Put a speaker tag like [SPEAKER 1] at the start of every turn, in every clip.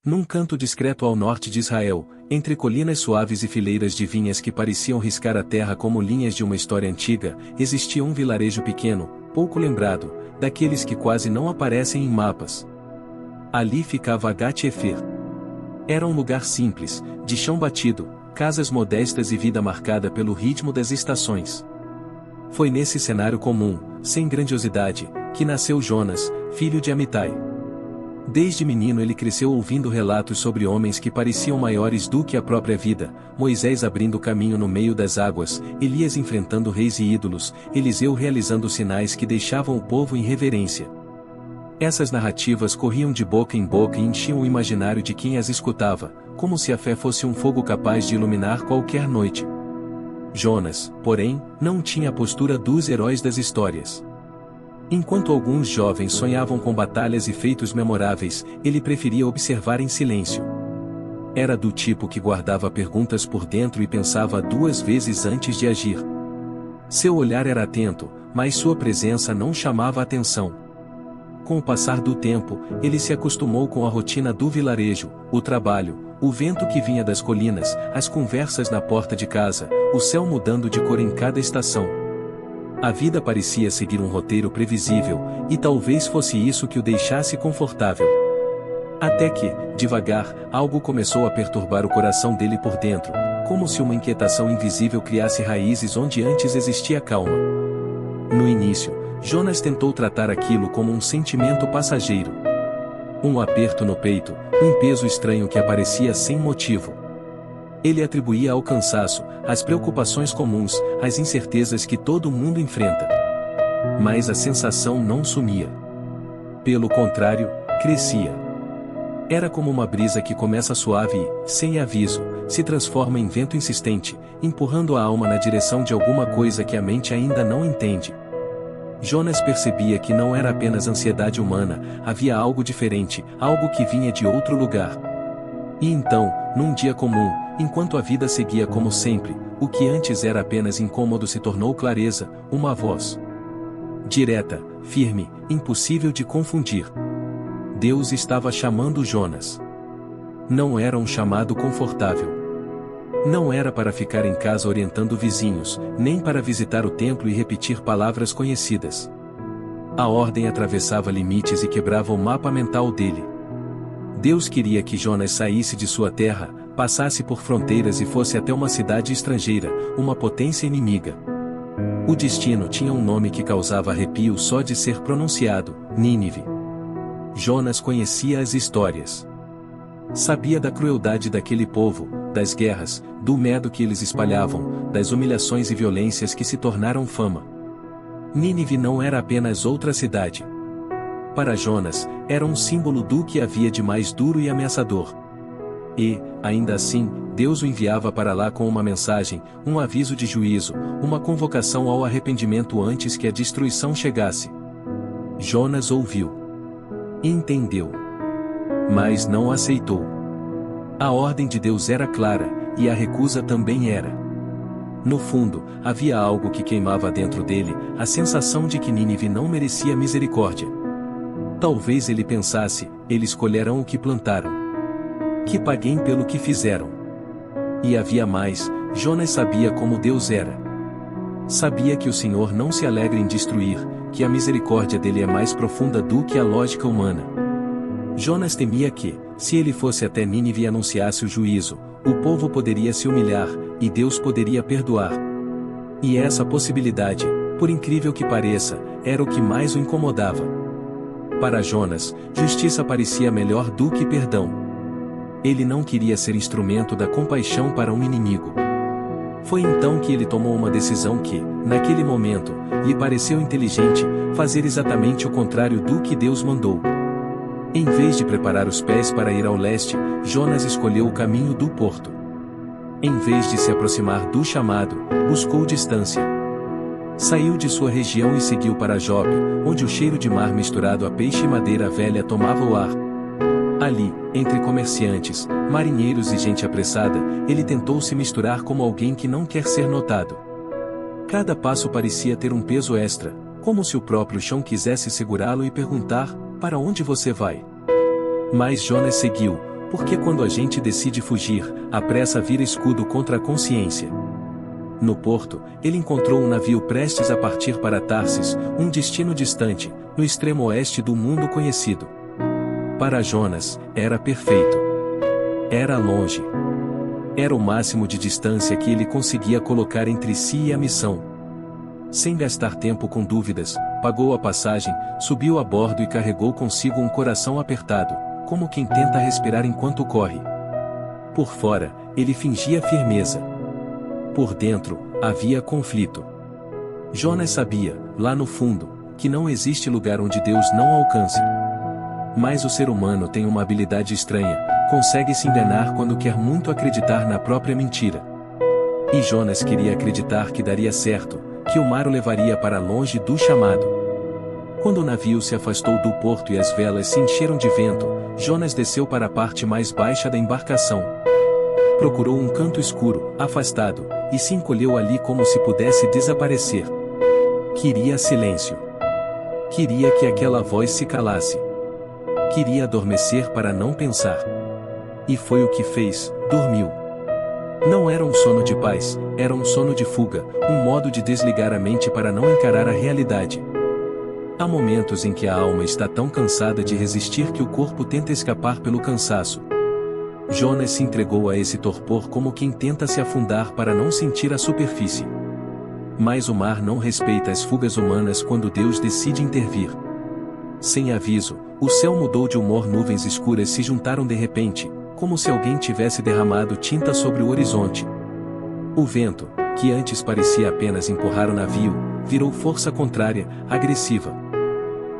[SPEAKER 1] Num canto discreto ao norte de Israel, entre colinas suaves e fileiras de vinhas que pareciam riscar a terra como linhas de uma história antiga, existia um vilarejo pequeno, pouco lembrado, daqueles que quase não aparecem em mapas. Ali ficava Gat-Hefer. Era um lugar simples, de chão batido, casas modestas e vida marcada pelo ritmo das estações. Foi nesse cenário comum, sem grandiosidade, que nasceu Jonas, filho de Amitai. Desde menino ele cresceu ouvindo relatos sobre homens que pareciam maiores do que a própria vida, Moisés abrindo caminho no meio das águas, Elias enfrentando reis e ídolos, Eliseu realizando sinais que deixavam o povo em reverência. Essas narrativas corriam de boca em boca e enchiam o imaginário de quem as escutava, como se a fé fosse um fogo capaz de iluminar qualquer noite. Jonas, porém, não tinha a postura dos heróis das histórias. Enquanto alguns jovens sonhavam com batalhas e feitos memoráveis, ele preferia observar em silêncio. Era do tipo que guardava perguntas por dentro e pensava 2 vezes antes de agir. Seu olhar era atento, mas sua presença não chamava atenção. Com o passar do tempo, ele se acostumou com a rotina do vilarejo, o trabalho, o vento que vinha das colinas, as conversas na porta de casa, o céu mudando de cor em cada estação. A vida parecia seguir um roteiro previsível, e talvez fosse isso que o deixasse confortável. Até que, devagar, algo começou a perturbar o coração dele por dentro, como se uma inquietação invisível criasse raízes onde antes existia calma. No início, Jonas tentou tratar aquilo como um sentimento passageiro. Um aperto no peito, um peso estranho que aparecia sem motivo. Ele atribuía ao cansaço, às preocupações comuns, às incertezas que todo mundo enfrenta. Mas a sensação não sumia. Pelo contrário, crescia. Era como uma brisa que começa suave e, sem aviso, se transforma em vento insistente, empurrando a alma na direção de alguma coisa que a mente ainda não entende. Jonas percebia que não era apenas ansiedade humana, havia algo diferente, algo que vinha de outro lugar. E então, num dia comum, enquanto a vida seguia como sempre, o que antes era apenas incômodo se tornou clareza, uma voz. Direta, firme, impossível de confundir. Deus estava chamando Jonas. Não era um chamado confortável. Não era para ficar em casa orientando vizinhos, nem para visitar o templo e repetir palavras conhecidas. A ordem atravessava limites e quebrava o mapa mental dele. Deus queria que Jonas saísse de sua terra, passasse por fronteiras e fosse até uma cidade estrangeira, uma potência inimiga. O destino tinha um nome que causava arrepio só de ser pronunciado: Nínive. Jonas conhecia as histórias. Sabia da crueldade daquele povo, das guerras, do medo que eles espalhavam, das humilhações e violências que se tornaram fama. Nínive não era apenas outra cidade. Para Jonas, era um símbolo do que havia de mais duro e ameaçador. E, ainda assim, Deus o enviava para lá com uma mensagem, um aviso de juízo, uma convocação ao arrependimento antes que a destruição chegasse. Jonas ouviu. Entendeu. Mas não aceitou. A ordem de Deus era clara, e a recusa também era. No fundo, havia algo que queimava dentro dele, a sensação de que Nínive não merecia misericórdia. Talvez ele pensasse: eles colherão o que plantaram. Que paguem pelo que fizeram. E havia mais, Jonas sabia como Deus era. Sabia que o Senhor não se alegra em destruir, que a misericórdia dele é mais profunda do que a lógica humana. Jonas temia que, se ele fosse até Nínive e anunciasse o juízo, o povo poderia se humilhar, e Deus poderia perdoar. E essa possibilidade, por incrível que pareça, era o que mais o incomodava. Para Jonas, justiça parecia melhor do que perdão. Ele não queria ser instrumento da compaixão para um inimigo. Foi então que ele tomou uma decisão que, naquele momento, lhe pareceu inteligente: fazer exatamente o contrário do que Deus mandou. Em vez de preparar os pés para ir ao leste, Jonas escolheu o caminho do porto. Em vez de se aproximar do chamado, buscou distância. Saiu de sua região e seguiu para Jope, onde o cheiro de mar misturado a peixe e madeira velha tomava o ar. Ali, entre comerciantes, marinheiros e gente apressada, ele tentou se misturar como alguém que não quer ser notado. Cada passo parecia ter um peso extra, como se o próprio chão quisesse segurá-lo e perguntar: para onde você vai? Mas Jonas seguiu, Porque quando a gente decide fugir, a pressa vira escudo contra a consciência. No porto, ele encontrou um navio prestes a partir para Tarsis, um destino distante, no extremo oeste do mundo conhecido. Para Jonas, era perfeito. Era longe. Era o máximo de distância que ele conseguia colocar entre si e a missão. Sem gastar tempo com dúvidas, pagou a passagem, subiu a bordo e carregou consigo um coração apertado, como quem tenta respirar enquanto corre. Por fora, ele fingia firmeza. Por dentro, havia conflito. Jonas sabia, lá no fundo, que não existe lugar onde Deus não alcance. Mas o ser humano tem uma habilidade estranha, consegue se enganar quando quer muito acreditar na própria mentira. E Jonas queria acreditar que daria certo, que o mar o levaria para longe do chamado. Quando o navio se afastou do porto e as velas se encheram de vento, Jonas desceu para a parte mais baixa da embarcação. Procurou um canto escuro, afastado, e se encolheu ali como se pudesse desaparecer. Queria silêncio. Queria que aquela voz se calasse. Queria adormecer para não pensar. E foi o que fez, dormiu. Não era um sono de paz, era um sono de fuga, um modo de desligar a mente para não encarar a realidade. Há momentos em que a alma está tão cansada de resistir que o corpo tenta escapar pelo cansaço. Jonas se entregou a esse torpor como quem tenta se afundar para não sentir a superfície. Mas o mar não respeita as fugas humanas quando Deus decide intervir. Sem aviso, o céu mudou de humor, nuvens escuras se juntaram de repente, como se alguém tivesse derramado tinta sobre o horizonte. O vento, que antes parecia apenas empurrar o navio, virou força contrária, agressiva.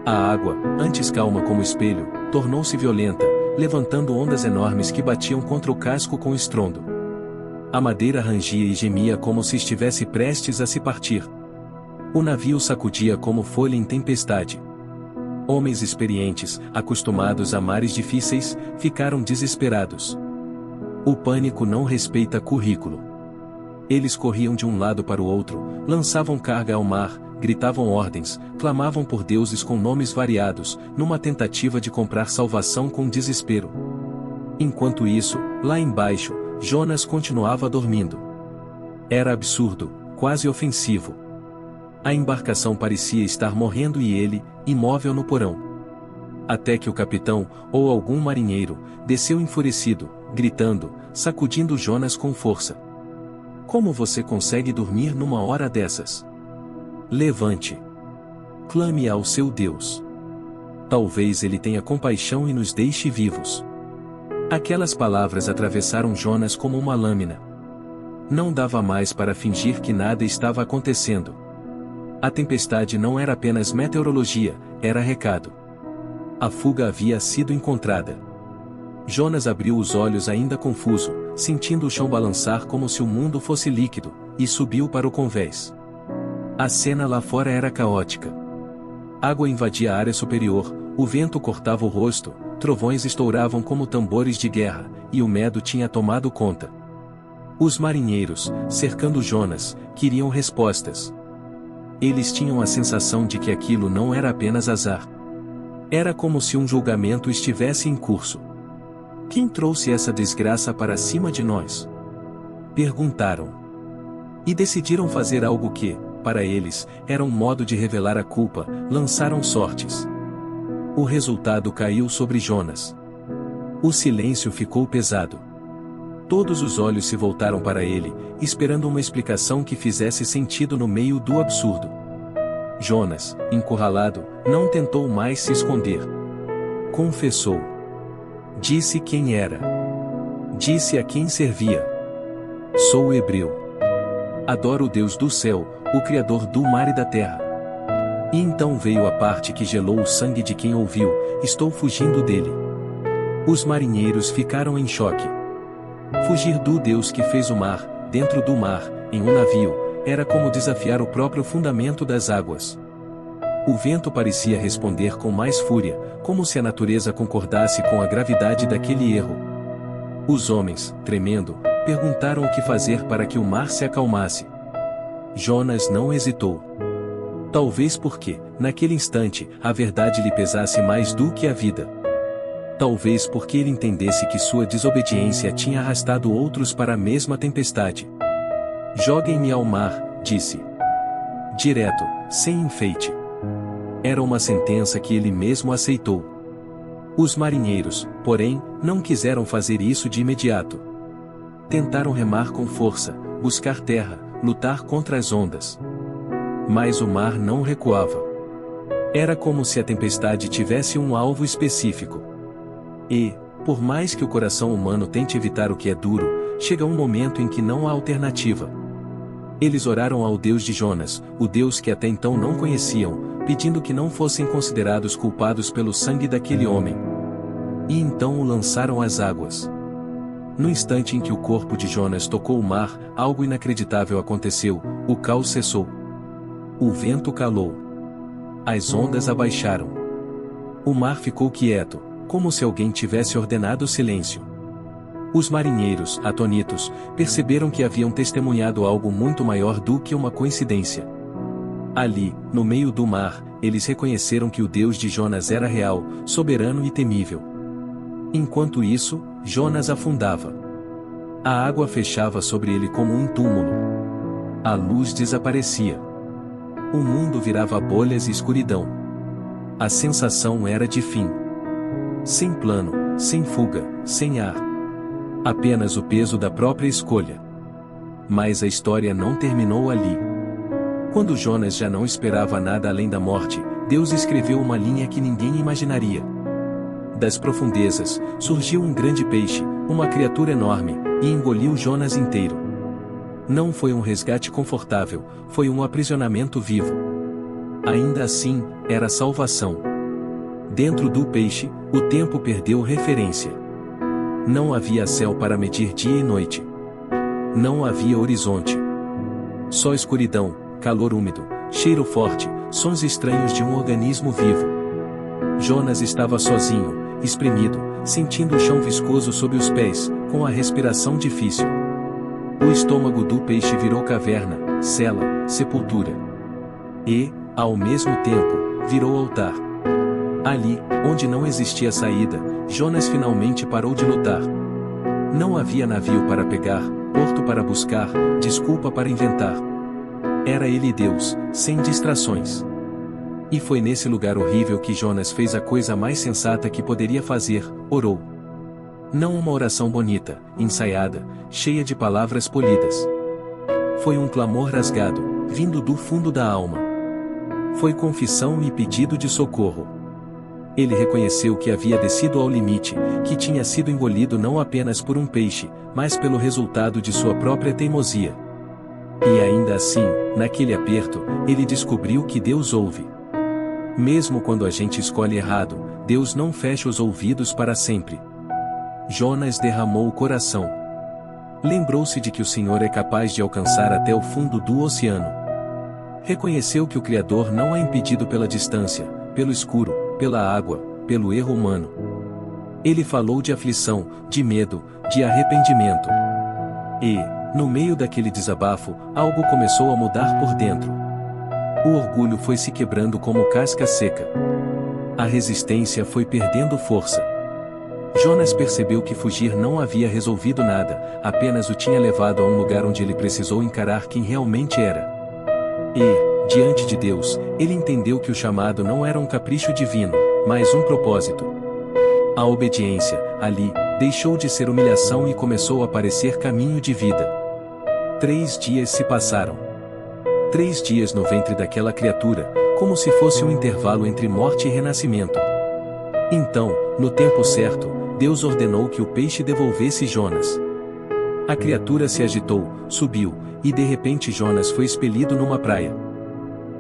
[SPEAKER 1] A água, antes calma como espelho, tornou-se violenta, levantando ondas enormes que batiam contra o casco com estrondo. A madeira rangia e gemia como se estivesse prestes a se partir. O navio sacudia como folha em tempestade. Homens experientes, acostumados a mares difíceis, ficaram desesperados. O pânico não respeita currículo. Eles corriam de um lado para o outro, lançavam carga ao mar, gritavam ordens, clamavam por deuses com nomes variados, numa tentativa de comprar salvação com desespero. Enquanto isso, lá embaixo, Jonas continuava dormindo. Era absurdo, quase ofensivo. A embarcação parecia estar morrendo e ele, imóvel no porão. Até que o capitão, ou algum marinheiro, desceu enfurecido, gritando, sacudindo Jonas com força. Como você consegue dormir numa hora dessas? Levante. Clame ao seu Deus. Talvez ele tenha compaixão e nos deixe vivos. Aquelas palavras atravessaram Jonas como uma lâmina. Não dava mais para fingir que nada estava acontecendo. A tempestade não era apenas meteorologia, era recado. A fuga havia sido encontrada. Jonas abriu os olhos ainda confuso, sentindo o chão balançar como se o mundo fosse líquido, e subiu para o convés. A cena lá fora era caótica. Água invadia a área superior, o vento cortava o rosto, trovões estouravam como tambores de guerra, e o medo tinha tomado conta. Os marinheiros, cercando Jonas, queriam respostas. Eles tinham a sensação de que aquilo não era apenas azar. Era como se um julgamento estivesse em curso. Quem trouxe essa desgraça para cima de nós? Perguntaram. E decidiram fazer algo que, para eles, era um modo de revelar a culpa, lançaram sortes. O resultado caiu sobre Jonas. O silêncio ficou pesado. Todos os olhos se voltaram para ele, esperando uma explicação que fizesse sentido no meio do absurdo. Jonas, encurralado, não tentou mais se esconder. Confessou. Disse quem era. Disse a quem servia. Sou hebreu. Adoro o Deus do céu, o Criador do mar e da terra. E então veio a parte que gelou o sangue de quem ouviu, estou fugindo dele. Os marinheiros ficaram em choque. Fugir do Deus que fez o mar, dentro do mar, em um navio, era como desafiar o próprio fundamento das águas. O vento parecia responder com mais fúria, como se a natureza concordasse com a gravidade daquele erro. Os homens, tremendo, perguntaram o que fazer para que o mar se acalmasse. Jonas não hesitou. Talvez porque, naquele instante, a verdade lhe pesasse mais do que a vida. Talvez porque ele entendesse que sua desobediência tinha arrastado outros para a mesma tempestade. Joguem-me ao mar, disse. Direto, sem enfeite. Era uma sentença que ele mesmo aceitou. Os marinheiros, porém, não quiseram fazer isso de imediato. Tentaram remar com força, buscar terra, lutar contra as ondas. Mas o mar não recuava. Era como se a tempestade tivesse um alvo específico. E, por mais que o coração humano tente evitar o que é duro, chega um momento em que não há alternativa. Eles oraram ao Deus de Jonas, o Deus que até então não conheciam, pedindo que não fossem considerados culpados pelo sangue daquele homem. E então o lançaram às águas. No instante em que o corpo de Jonas tocou o mar, algo inacreditável aconteceu, o caos cessou. O vento calou. As ondas abaixaram. O mar ficou quieto, como se alguém tivesse ordenado silêncio. Os marinheiros, atônitos, perceberam que haviam testemunhado algo muito maior do que uma coincidência. Ali, no meio do mar, eles reconheceram que o Deus de Jonas era real, soberano e temível. Enquanto isso, Jonas afundava. A água fechava sobre ele como um túmulo. A luz desaparecia. O mundo virava bolhas e escuridão. A sensação era de fim. Sem plano, sem fuga, sem ar. Apenas o peso da própria escolha. Mas a história não terminou ali. Quando Jonas já não esperava nada além da morte, Deus escreveu uma linha que ninguém imaginaria. Das profundezas, surgiu um grande peixe, uma criatura enorme, e engoliu Jonas inteiro. Não foi um resgate confortável, foi um aprisionamento vivo. Ainda assim, era salvação. Dentro do peixe, o tempo perdeu referência. Não havia céu para medir dia e noite. Não havia horizonte. Só escuridão, calor úmido, cheiro forte, sons estranhos de um organismo vivo. Jonas estava sozinho, espremido, sentindo o chão viscoso sob os pés, com a respiração difícil. O estômago do peixe virou caverna, cela, sepultura. E, ao mesmo tempo, virou altar. Ali, onde não existia saída, Jonas finalmente parou de lutar. Não havia navio para pegar, porto para buscar, desculpa para inventar. Era ele Deus, sem distrações. E foi nesse lugar horrível que Jonas fez a coisa mais sensata que poderia fazer, orou. Não uma oração bonita, ensaiada, cheia de palavras polidas. Foi um clamor rasgado, vindo do fundo da alma. Foi confissão e pedido de socorro. Ele reconheceu que havia descido ao limite, que tinha sido engolido não apenas por um peixe, mas pelo resultado de sua própria teimosia. E ainda assim, naquele aperto, ele descobriu que Deus ouve. Mesmo quando a gente escolhe errado, Deus não fecha os ouvidos para sempre. Jonas derramou o coração. Lembrou-se de que o Senhor é capaz de alcançar até o fundo do oceano. Reconheceu que o Criador não é impedido pela distância, pelo escuro, pela água, pelo erro humano. Ele falou de aflição, de medo, de arrependimento. E, no meio daquele desabafo, algo começou a mudar por dentro. O orgulho foi se quebrando como casca seca. A resistência foi perdendo força. Jonas percebeu que fugir não havia resolvido nada, apenas o tinha levado a um lugar onde ele precisou encarar quem realmente era. E, diante de Deus, ele entendeu que o chamado não era um capricho divino, mas um propósito. A obediência, ali, deixou de ser humilhação e começou a parecer caminho de vida. 3 dias se passaram. 3 dias no ventre daquela criatura, como se fosse um intervalo entre morte e renascimento. Então, no tempo certo, Deus ordenou que o peixe devolvesse Jonas. A criatura se agitou, subiu, e de repente Jonas foi expelido numa praia.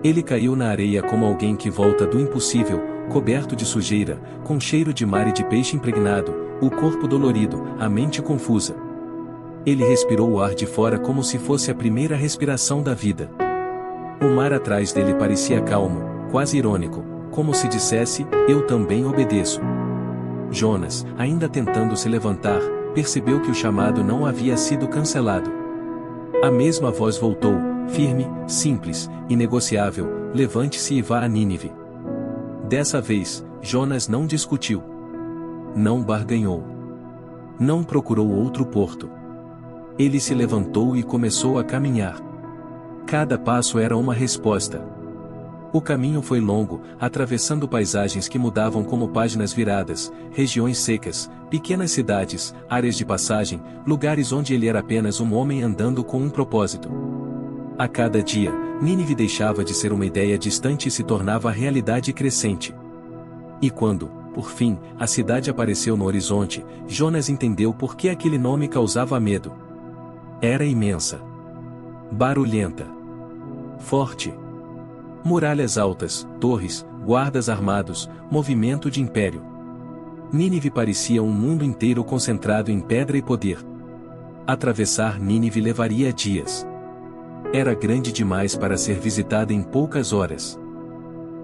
[SPEAKER 1] Ele caiu na areia como alguém que volta do impossível, coberto de sujeira, com cheiro de mar e de peixe impregnado, o corpo dolorido, a mente confusa. Ele respirou o ar de fora como se fosse a primeira respiração da vida. O mar atrás dele parecia calmo, quase irônico, como se dissesse, eu também obedeço. Jonas, ainda tentando se levantar, percebeu que o chamado não havia sido cancelado. A mesma voz voltou, firme, simples, inegociável, levante-se e vá a Nínive. Dessa vez, Jonas não discutiu. Não barganhou. Não procurou outro porto. Ele se levantou e começou a caminhar. Cada passo era uma resposta. O caminho foi longo, atravessando paisagens que mudavam como páginas viradas, regiões secas, pequenas cidades, áreas de passagem, lugares onde ele era apenas um homem andando com um propósito. A cada dia, Nínive deixava de ser uma ideia distante e se tornava realidade crescente. E quando, por fim, a cidade apareceu no horizonte, Jonas entendeu por que aquele nome causava medo. Era imensa. Barulhenta. Forte. Muralhas altas, torres, guardas armados, movimento de império. Nínive parecia um mundo inteiro concentrado em pedra e poder. Atravessar Nínive levaria dias. Era grande demais para ser visitada em poucas horas.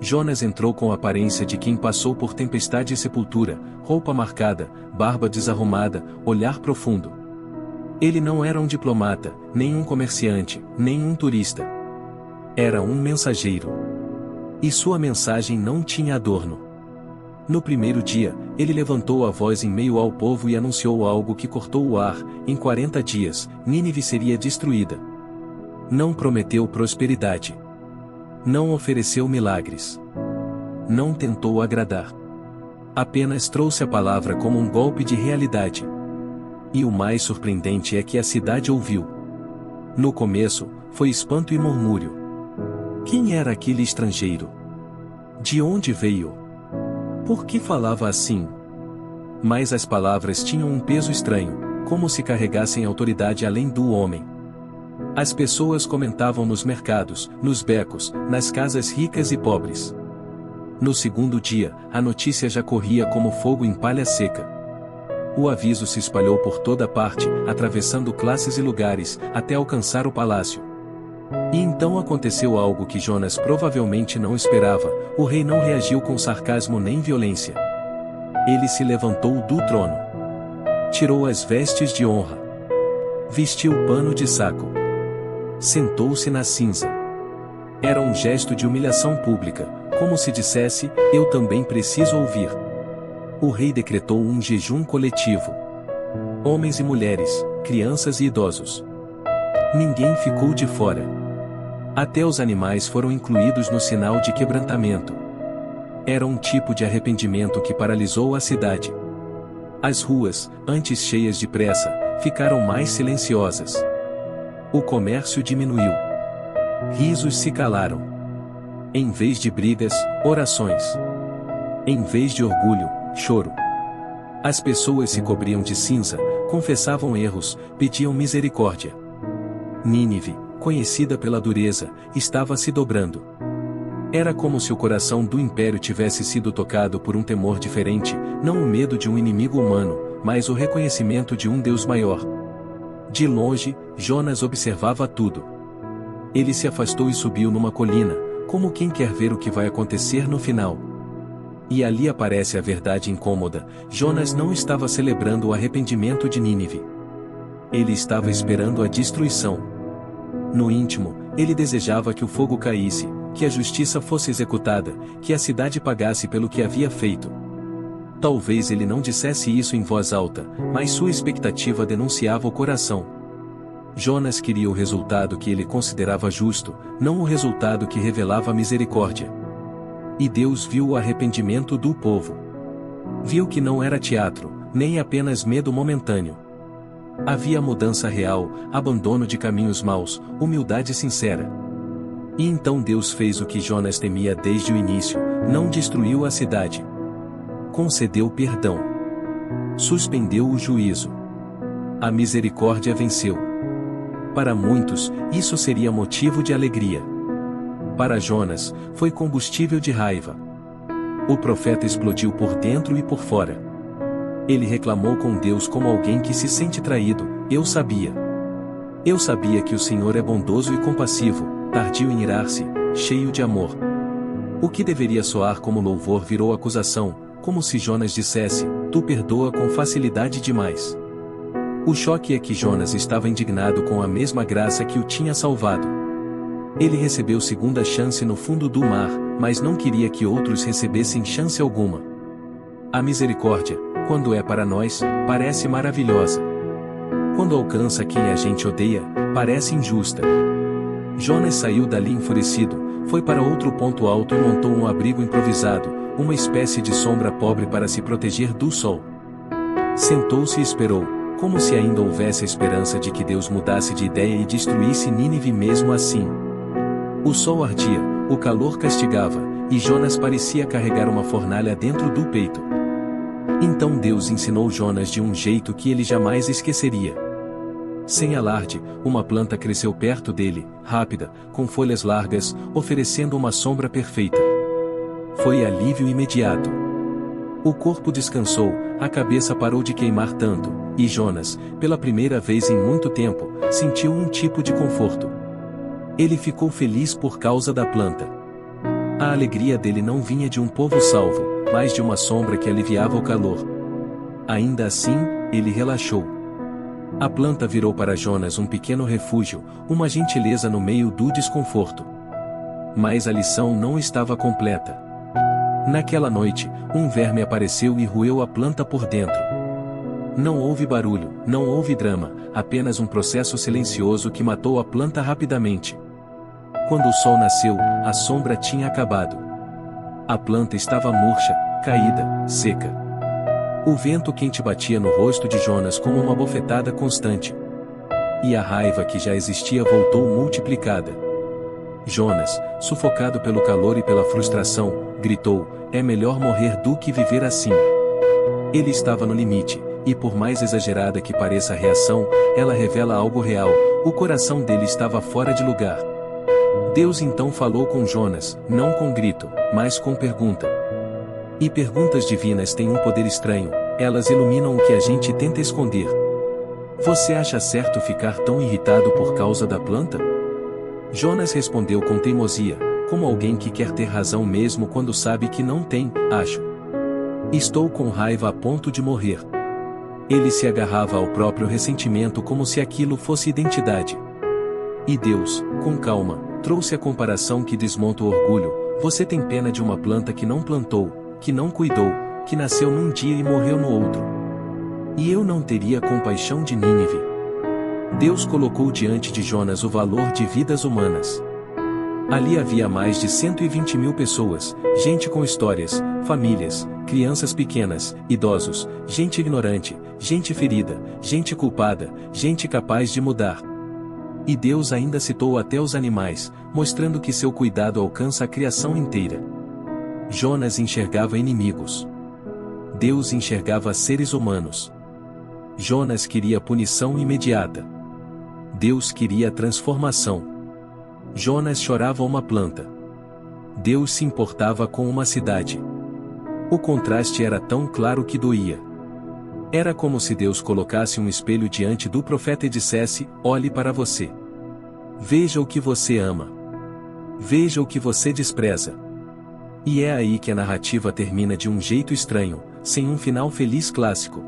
[SPEAKER 1] Jonas entrou com a aparência de quem passou por tempestade e sepultura, roupa marcada, barba desarrumada, olhar profundo. Ele não era um diplomata, nem um comerciante, nem um turista. Era um mensageiro. E sua mensagem não tinha adorno. No primeiro dia, ele levantou a voz em meio ao povo e anunciou algo que cortou o ar: em 40 dias, Nínive seria destruída. Não prometeu prosperidade. Não ofereceu milagres. Não tentou agradar. Apenas trouxe a palavra como um golpe de realidade. E o mais surpreendente é que a cidade ouviu. No começo, foi espanto e murmúrio. Quem era aquele estrangeiro? De onde veio? Por que falava assim? Mas as palavras tinham um peso estranho, como se carregassem autoridade além do homem. As pessoas comentavam nos mercados, nos becos, nas casas ricas e pobres. No segundo dia, a notícia já corria como fogo em palha seca. O aviso se espalhou por toda parte, atravessando classes e lugares, até alcançar o palácio. E então aconteceu algo que Jonas provavelmente não esperava: o rei não reagiu com sarcasmo nem violência. Ele se levantou do trono. Tirou as vestes de honra. Vestiu pano de saco. Sentou-se na cinza. Era um gesto de humilhação pública, como se dissesse: eu também preciso ouvir. O rei decretou um jejum coletivo. Homens e mulheres, crianças e idosos. Ninguém ficou de fora. Até os animais foram incluídos no sinal de quebrantamento. Era um tipo de arrependimento que paralisou a cidade. As ruas, antes cheias de pressa, ficaram mais silenciosas. O comércio diminuiu. Risos se calaram. Em vez de brigas, orações. Em vez de orgulho, choro. As pessoas se cobriam de cinza, confessavam erros, pediam misericórdia. Nínive, conhecida pela dureza, estava se dobrando. Era como se o coração do império tivesse sido tocado por um temor diferente, não o medo de um inimigo humano, mas o reconhecimento de um Deus maior. De longe, Jonas observava tudo. Ele se afastou e subiu numa colina, como quem quer ver o que vai acontecer no final. E ali aparece a verdade incômoda: Jonas não estava celebrando o arrependimento de Nínive. Ele estava esperando a destruição. No íntimo, ele desejava que o fogo caísse, que a justiça fosse executada, que a cidade pagasse pelo que havia feito. Talvez ele não dissesse isso em voz alta, mas sua expectativa denunciava o coração. Jonas queria o resultado que ele considerava justo, não o resultado que revelava misericórdia. E Deus viu o arrependimento do povo. Viu que não era teatro, nem apenas medo momentâneo. Havia mudança real, abandono de caminhos maus, humildade sincera. E então Deus fez o que Jonas temia desde o início: não destruiu a cidade. Concedeu perdão. Suspendeu o juízo. A misericórdia venceu. Para muitos, isso seria motivo de alegria. Para Jonas, foi combustível de raiva. O profeta explodiu por dentro e por fora. Ele reclamou com Deus como alguém que se sente traído: eu sabia. Eu sabia que o Senhor é bondoso e compassivo, tardio em irar-se, cheio de amor. O que deveria soar como louvor virou acusação, como se Jonas dissesse: tu perdoa com facilidade demais. O choque é que Jonas estava indignado com a mesma graça que o tinha salvado. Ele recebeu segunda chance no fundo do mar, mas não queria que outros recebessem chance alguma. A misericórdia, Quando é para nós, parece maravilhosa. Quando alcança quem a gente odeia, parece injusta. Jonas saiu dali enfurecido, foi para outro ponto alto e montou um abrigo improvisado, uma espécie de sombra pobre para se proteger do sol. Sentou-se e esperou, como se ainda houvesse a esperança de que Deus mudasse de ideia e destruísse Nínive mesmo assim. O sol ardia, o calor castigava, e Jonas parecia carregar uma fornalha dentro do peito. Então Deus ensinou Jonas de um jeito que ele jamais esqueceria. Sem alarde, uma planta cresceu perto dele, rápida, com folhas largas, oferecendo uma sombra perfeita. Foi alívio imediato. O corpo descansou, a cabeça parou de queimar tanto, e Jonas, pela primeira vez em muito tempo, sentiu um tipo de conforto. Ele ficou feliz por causa da planta. A alegria dele não vinha de um povo salvo, mas de uma sombra que aliviava o calor. Ainda assim, ele relaxou. A planta virou para Jonas um pequeno refúgio, uma gentileza no meio do desconforto. Mas a lição não estava completa. Naquela noite, um verme apareceu e roeu a planta por dentro. Não houve barulho, não houve drama, apenas um processo silencioso que matou a planta rapidamente. Quando o sol nasceu, a sombra tinha acabado. A planta estava murcha, caída, seca. O vento quente batia no rosto de Jonas como uma bofetada constante. E a raiva que já existia voltou multiplicada. Jonas, sufocado pelo calor e pela frustração, gritou: "É melhor morrer do que viver assim." Ele estava no limite, e por mais exagerada que pareça a reação, ela revela algo real: o coração dele estava fora de lugar. Deus então falou com Jonas, não com grito, mas com pergunta. E perguntas divinas têm um poder estranho, elas iluminam o que a gente tenta esconder. Você acha certo ficar tão irritado por causa da planta? Jonas respondeu com teimosia, como alguém que quer ter razão mesmo quando sabe que não tem: "Acho. Estou com raiva a ponto de morrer." Ele se agarrava ao próprio ressentimento como se aquilo fosse identidade. E Deus, com calma, trouxe a comparação que desmonta o orgulho: "Você tem pena de uma planta que não plantou, que não cuidou, que nasceu num dia e morreu no outro. E eu não teria compaixão de Nínive?" Deus colocou diante de Jonas o valor de vidas humanas. Ali havia mais de 120.000 pessoas, gente com histórias, famílias, crianças pequenas, idosos, gente ignorante, gente ferida, gente culpada, gente capaz de mudar. E Deus ainda citou até os animais, mostrando que seu cuidado alcança a criação inteira. Jonas enxergava inimigos. Deus enxergava seres humanos. Jonas queria punição imediata. Deus queria transformação. Jonas chorava uma planta. Deus se importava com uma cidade. O contraste era tão claro que doía. Era como se Deus colocasse um espelho diante do profeta e dissesse: "Olhe para você. Veja o que você ama. Veja o que você despreza." E é aí que a narrativa termina de um jeito estranho, sem um final feliz clássico.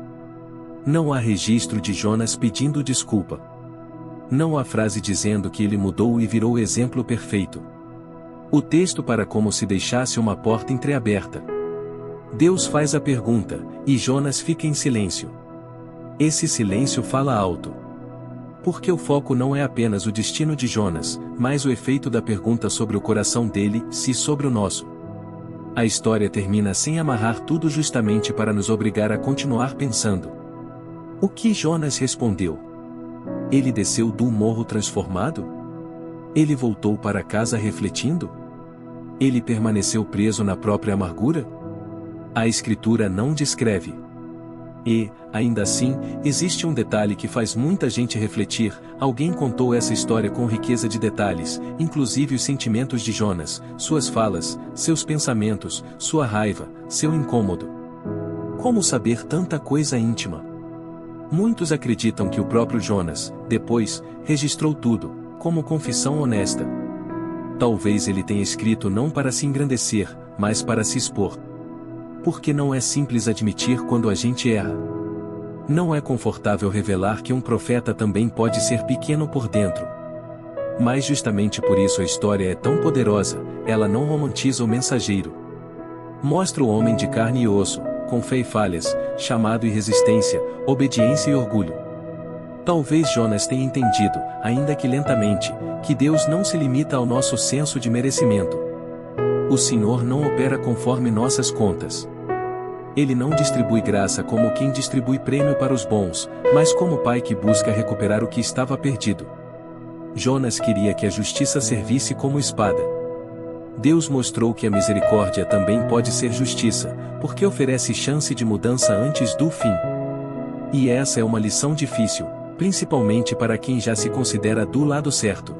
[SPEAKER 1] Não há registro de Jonas pedindo desculpa. Não há frase dizendo que ele mudou e virou o exemplo perfeito. O texto para como se deixasse uma porta entreaberta. Deus faz a pergunta, e Jonas fica em silêncio. Esse silêncio fala alto. Porque o foco não é apenas o destino de Jonas, mas o efeito da pergunta sobre o coração dele, se sobre o nosso. A história termina sem amarrar tudo justamente para nos obrigar a continuar pensando. O que Jonas respondeu? Ele desceu do morro transformado? Ele voltou para casa refletindo? Ele permaneceu preso na própria amargura? A Escritura não descreve. E, ainda assim, existe um detalhe que faz muita gente refletir: alguém contou essa história com riqueza de detalhes, inclusive os sentimentos de Jonas, suas falas, seus pensamentos, sua raiva, seu incômodo. Como saber tanta coisa íntima? Muitos acreditam que o próprio Jonas, depois, registrou tudo, como confissão honesta. Talvez ele tenha escrito não para se engrandecer, mas para se expor. Porque não é simples admitir quando a gente erra. Não é confortável revelar que um profeta também pode ser pequeno por dentro. Mas justamente por isso a história é tão poderosa, ela não romantiza o mensageiro. Mostra o homem de carne e osso, com fé e falhas, chamado e resistência, obediência e orgulho. Talvez Jonas tenha entendido, ainda que lentamente, que Deus não se limita ao nosso senso de merecimento. O Senhor não opera conforme nossas contas. Ele não distribui graça como quem distribui prêmio para os bons, mas como pai que busca recuperar o que estava perdido. Jonas queria que a justiça servisse como espada. Deus mostrou que a misericórdia também pode ser justiça, porque oferece chance de mudança antes do fim. E essa é uma lição difícil, principalmente para quem já se considera do lado certo.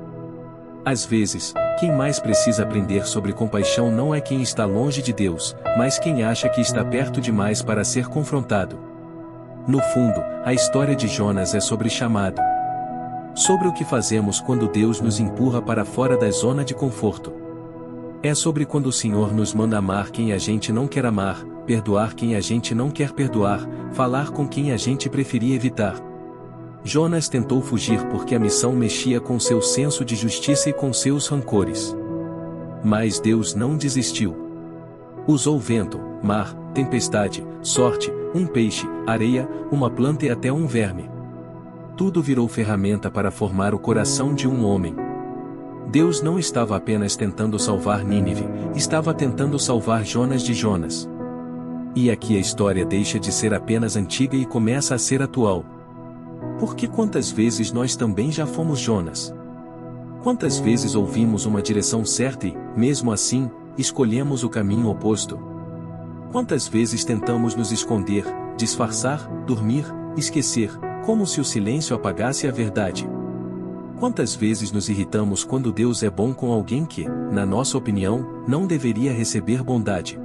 [SPEAKER 1] Às vezes, quem mais precisa aprender sobre compaixão não é quem está longe de Deus, mas quem acha que está perto demais para ser confrontado. No fundo, a história de Jonas é sobre chamado. Sobre o que fazemos quando Deus nos empurra para fora da zona de conforto. É sobre quando o Senhor nos manda amar quem a gente não quer amar, perdoar quem a gente não quer perdoar, falar com quem a gente preferia evitar. Jonas tentou fugir porque a missão mexia com seu senso de justiça e com seus rancores. Mas Deus não desistiu. Usou vento, mar, tempestade, sorte, um peixe, areia, uma planta e até um verme. Tudo virou ferramenta para formar o coração de um homem. Deus não estava apenas tentando salvar Nínive, estava tentando salvar Jonas de Jonas. E aqui a história deixa de ser apenas antiga e começa a ser atual. Porque quantas vezes nós também já fomos Jonas? Quantas vezes ouvimos uma direção certa e, mesmo assim, escolhemos o caminho oposto? Quantas vezes tentamos nos esconder, disfarçar, dormir, esquecer, como se o silêncio apagasse a verdade? Quantas vezes nos irritamos quando Deus é bom com alguém que, na nossa opinião, não deveria receber bondade?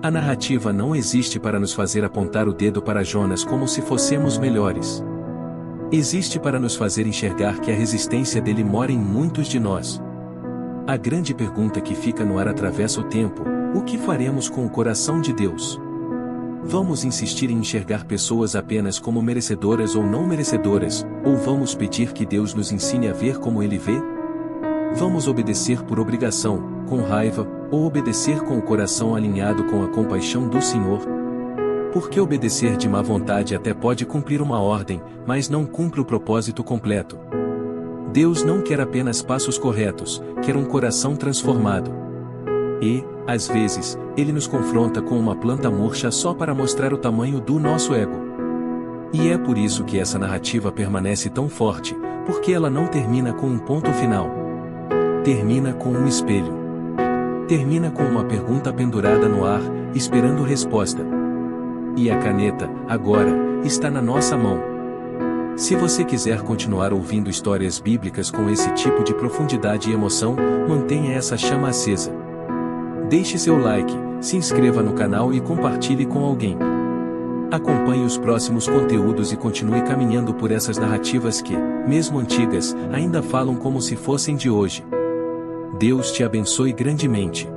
[SPEAKER 1] A narrativa não existe para nos fazer apontar o dedo para Jonas como se fossemos melhores. Existe para nos fazer enxergar que a resistência dele mora em muitos de nós. A grande pergunta que fica no ar atravessa o tempo: o que faremos com o coração de Deus? Vamos insistir em enxergar pessoas apenas como merecedoras ou não merecedoras, ou vamos pedir que Deus nos ensine a ver como Ele vê? Vamos obedecer por obrigação, com raiva, ou obedecer com o coração alinhado com a compaixão do Senhor? Porque obedecer de má vontade até pode cumprir uma ordem, mas não cumpre o propósito completo. Deus não quer apenas passos corretos, quer um coração transformado. E, às vezes, Ele nos confronta com uma planta murcha só para mostrar o tamanho do nosso ego. E é por isso que essa narrativa permanece tão forte, porque ela não termina com um ponto final. Termina com um espelho. Termina com uma pergunta pendurada no ar, esperando resposta. E a caneta, agora, está na nossa mão. Se você quiser continuar ouvindo histórias bíblicas com esse tipo de profundidade e emoção, mantenha essa chama acesa. Deixe seu like, se inscreva no canal e compartilhe com alguém. Acompanhe os próximos conteúdos e continue caminhando por essas narrativas que, mesmo antigas, ainda falam como se fossem de hoje. Deus te abençoe grandemente.